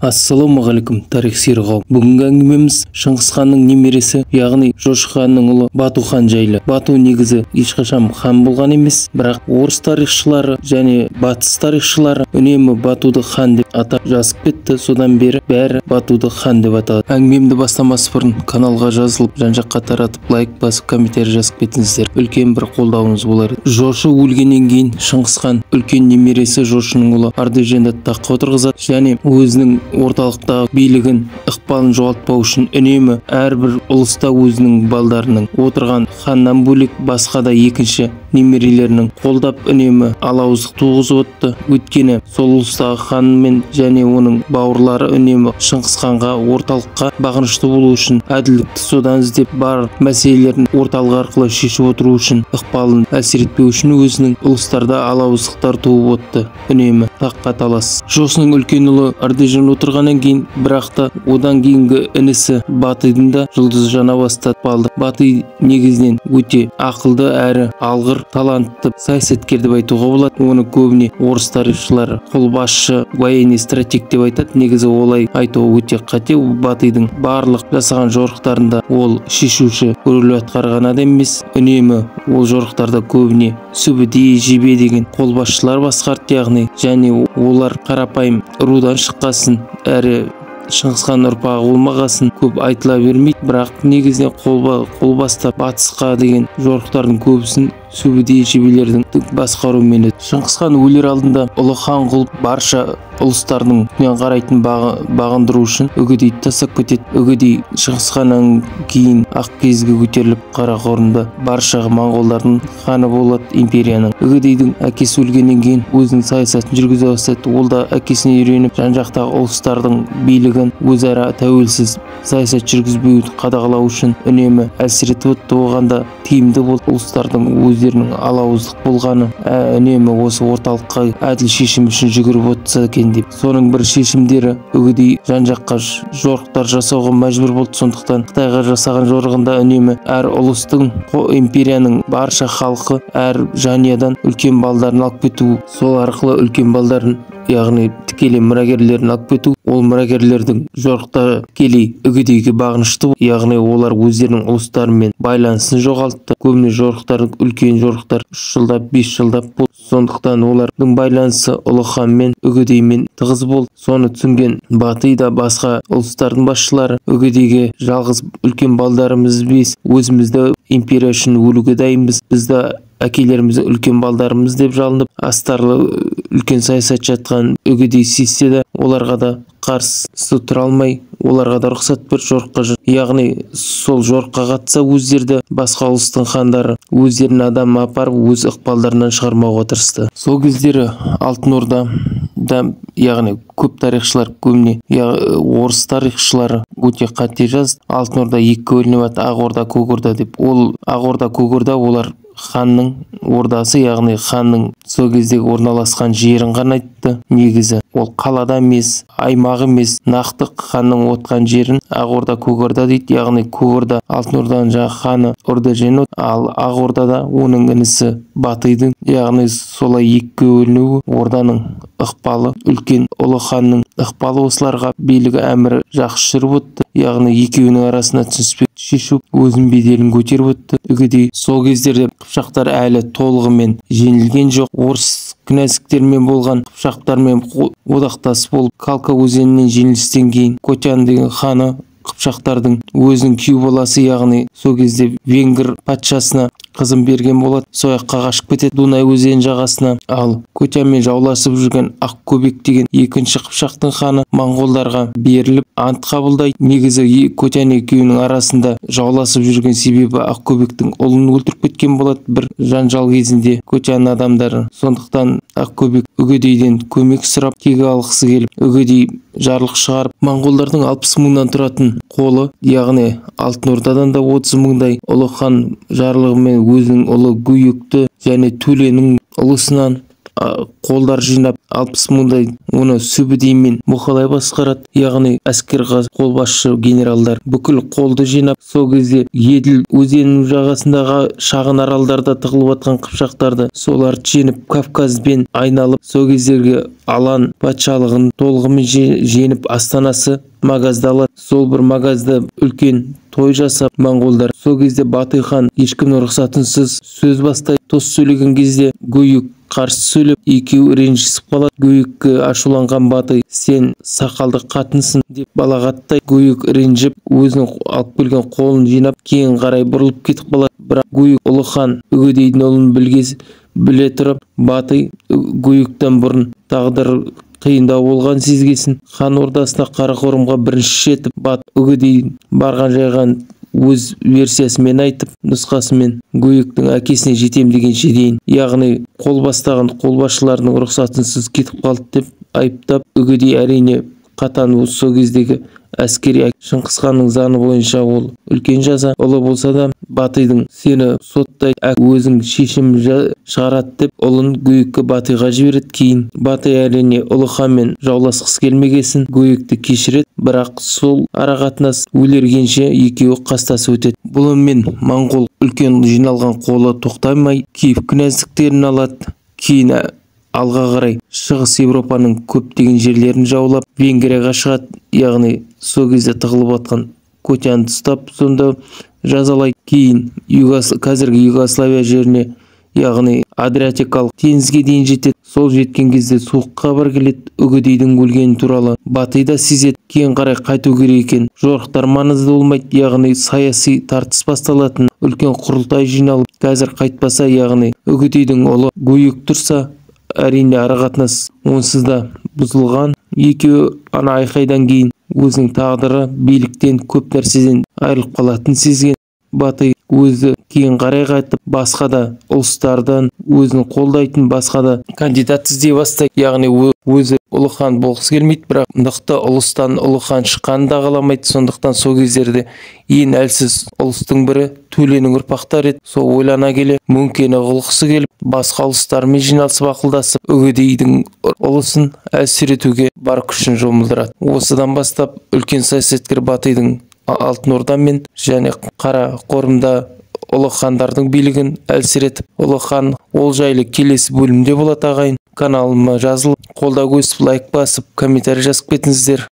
Ассалаумағалейкум, тарих сирғау. Бүгінгі әңгімеміз Шыңғыс ханның немересі, яғни Жошы ханның ұлы Бату хан жайлы. Бату негізі ешқашан хан болған емес, бірақ орыс тарихшылары және батыс тарихшылары үнемі Батуды хан деп атап жазып кетті. Содан бері бәрі Батуды хан деп аталады. Әңгімемді бастамас бұрын каналға жазылып, жан-жаққа таратып, лайк басып, комментарий жазып кетіңіздер. Үлкен бір қолдауыңыз болар. Жошы өлгеннен кейін Шыңғыс хан үлкен немересі Жошының ұлы Ардеженді таққа отырғызады және өзінің орталықтағы билігін, ықпалын жоғалтпау үшін үнемі әрбір ұлыста өзінің балдарының отырған ханнан бөлек басқа да екінші немерелерінің қолдап үнемі алауыздық туғызып отты. Өйткені сол ұлыстағы хан мен және оның бауырлары үнемі Шыңғыс ханға орталыққа бағынышты болу үшін, әділдікті содан іздеп бар мәселелерін орталық арқылы шешіп отыру үшін, ықпалын әсер етпеу үшін өзінің ұлыстарда алауыздықтар туып отты. Үнемі таққа талас. Жошының үлкен ұлы Ардежен отырғаннан кейін, бірақ та одан кейінгі інісі Батыйдың да жұлдызы жана бастап алды. Батый негізінен өте ақылды әрі алғыр, талантты саясаткер деп айтуға болады. Оны көбіне орыс тарихшылары қолбасшы, военный стратег деп айтады. Негізі олай айтуы өте қате. Батыйдың барлық жасаған жорықтарында ол шешуші рөл атқарған адам емес. Үнемі ол жорықтарда көбіне Сүбідей, Жебе деген қолбасшылар басқарды, яғни және олар қарапайым рудан шыққасын әрі Шыңғыс хан ұрпағы болмағасын көп айтыла бермейді, бірақ негізінен қол бастап батысқа деген жорықтардың көбісін Сүбідей, Жебелердің басқаруымен өтті. Шыңғыс хан өлер алдында ұлы хан қылып барша ұлыстардың төмен қарайтын бағындыру үшін Үгедейді тастап кетеді. Үгедей Шыңғыс ханнан кейін Ақкезге көтеріліп Қарақорымда барша моңғолдардың ханы болады, империяның. Үгедейдің әкесі өлгеннен кейін өзінің саясатын жүргізе бастады. Ол да әкесіне үйреніп жан-жақтағы ұлыстардың билігін өзара тәуелсіз саясат жүргізбеуді қадағалау үшін үнемі әсер етіп отты. Оған да тиімді болды. Ұлыстардың өздерінің алауыздық болғаны үнемі осы орталыққа әділ шешім үшін жүгіріп отырса екен деп. Соның бір шешімдері Үгедей жан-жаққа жорықтар жасауға мәжбүр болды. Сондықтан Қытайға жасаған жорығында үнемі әр ұлыстың, империяның барша халқы әр жанұядан үлкен балдарын алып кету, сол арқылы үлкен балдарын, яғни тікелей мұрагерлерін алып кету. Ол мұрагерлердің жорықта тікелей Үгедейге бағынышты, яғни олар өздерінің ұлыстарымен байланысын жоғалтты. Көбіне жорықтар, үлкен жорықтар 3 жылдап, 5 жылдап болды. Сондықтан олардың байланысы ұлы ханмен, Үгедеймен тығыз болды. Соны түсінген Батый да басқа ұлыстардың басшылары Үгедейге жалғыз үлкен балдарымыз біз, өзімізді империя үшін өлуге дайынбыз, бізді әкелерімізді үлкен балдарымыз деп жалынып, астарлы үлкен саясат жатқан Үгедей сезсе де, оларға да қарсы тұра алмай, оларға да рұқсат беріп жорыққа жүр. Яғни сол жорыққа қатса өздерді басқа ұлыстың хандары өздерін адам апарып өз ықпалдарынан шығармауға тырысты. Сол кездері Алтын Орда да, яғни көп тарихшылар, көбіне орыс тарихшылары өте қате жазды. Алтын Орда екі бөлініп, Ақ Орда, Көк Орда деп. Ол Ақ Орда, Көк Орда олар ханның ордасы, яғни ханның сол кездегі орналасқан жерін ғана айтты. Негізі ол қалада емес, аймағы емес, нақты ханның отқан жерін Ақ Орда, Көк Орда дейді. Яғни Көк Орда Алтын Орданың жаңа ханы Ордажен, ал Ақ Ордада оның інісі Батыйдың, яғни солай екіге бөлінуі орданың ықпалы, үлкен ұлы ханның ықпалы осыларға билігі әмірі жақсы жүріп өтті. Яғни екеуінің арасына түсіністік шешу, өзінің беделін көтеріп өтті. Үгедей сол кездерде қыпшақтар әлі толығымен жеңілген жоқ. Орыс князьдіктермен болған қыпшақтармен одақтасып болып, Калка өзенінен жеңілістен кейін Котян деген ханы қыпшақтардың өзінің күйеу баласы, яғни сол кезде венгр патшасына қызын берген болады. Сояққа қашып кетеді Дунай өзен жағасына. Ал Котянмен жауласып жүрген Ақкөбек деген екінші қыпшақтың ханы моңғолдарға беріліп ант қабылдайды. Негізі Котян екеуінің арасында жауласып жүрген себебі Ақкөбектің ұлын өлтіріп кеткен болады бір жанжал кезінде Котян адамдары. Сондықтан Ақкөбек Үгедейден көмек сұрап кегі алғысы келіп, Үгедей жарлық шығарып, моңғолдардың 60 мыңнан тұратын қолы, яғни Алтын Ордадан да 30 мыңдай ұлы хан жарлығымен өзінің ұлы Гүйекті және Төленің ұлысынан қолдар жинап 60 мыңдай оны сүбідеймен мұқалай басқарады. Яғни әскер қолбасшы генералдар бүкіл қолды жинап, сол кезде Еділ өзенінің жағасындағы шағын аралдарда тығылып жатқан қыпшақтарды соларды жеңіп, Кавказбен айналып, сол кездерге Алан патшалығын толығымен жеңіп, астанасы Магазды алады. Сол бір Магазда үлкен той жасап, моңғолдар сол кезде Батый хан ешкімнің рұқсатынсыз сөз бастайды. Тос сөйлеген кезде Гөйік қарсы сөйлеп, екеуі ренжісіп қалады. Гөйікке ашуланған Батый, сен сақалды қатынсың деп балағаттайды. Гөйік ренжіп, өзінің алып келген қолын жинап, кейін қарай бұрылып кетіп қалады. Бірақ Гөйік ұлы хан Үгедейдің ұлын біле тұрып, Батый Гөйіктен бұрын тағдыр қиындау болған сезгесін, хан ордасына Қарақорымға бірінші жетіп, Үгедей барған жайған өз версиясымен айтып, нұсқасымен Гөйіктің әкесіне жетем дегенше дейін, яғни қол бастаған қолбасшыларының рұқсатынсыз кетіп қалды деп айыптап, Үгедей әрине қатаң сол кездегі әскери Шыңғыс ханның заңы бойынша ол үлкен жаза. Ұлы болса да Батыйдың сені соттай өзің шешім шығарады деп ұлын Гөйікке Батыйға жібереді. Кейін Батый әрине ұлы ханмен жауласқысы келмегесін Гөйікті кешіреді, бірақ сол арақатынас өлергенше екеуі қастасып өтеді. Бұлымен моңғол үлкен жиналған қолы тоқтамай Киев князьдіктерін алады. Кейін алға қарай шығыс Европаның көптеген жерлерін жаулап, Венгрияға шығады. Яғни сол кезде тығылып жатқан Котянды ұстап, сонда жазалайды. Кейін қазіргі Югославия жеріне, яғни Адриатикалық теңізге дейін жетеді. Сол жеткен кезде суық хабар келеді. Үгедейдің өлгені туралы Батый да сезеді. Кейін қарай қайту керек екен. Жорықтар маңызды болмайды, яғни саяси тартыс басталатын. Үлкен құрылтай жиналып, қазір қайтпаса, яғни Үгедейдің ұлы Гөйік тұрса, әрине арақатынас онсыз да бұзылған. Екеуі ана айқайдан кейін өзінің тағдыры биліктен, көп нәрседен айырылып қалатын сезген. Батый өзі кейін қарай қайтып, басқа да ұлыстардан өзін қолдайтын басқа да кандидат іздей бастайды. Яғни өзі ұлы хан болғысы келмейді, бірақ мықты ұлыстан ұлы хан шыққанын да қаламайды. Сондықтан сол кездерде ең әлсіз ұлыстың бірі Төленің ұрпақтары еді. Сол ойлана келе, мөңкені қылғысы келіп, басқа ұлыстармен жиналысып ақылдасып, Үгедейдің ұлысын әлсіретуге бар күшін жұмылдырады. Осыдан бастап үлкен саясаткер Батыйдың Алтын Ордамен және Қарақорымда ұлы хандардың билігін әлсіретіп, ұлы хан ол жайлы келесі бөлімде болады ағайын. Каналыма жазылып, қолдау көрсетіп, лайк басып, комментарий жазып кетіңіздер.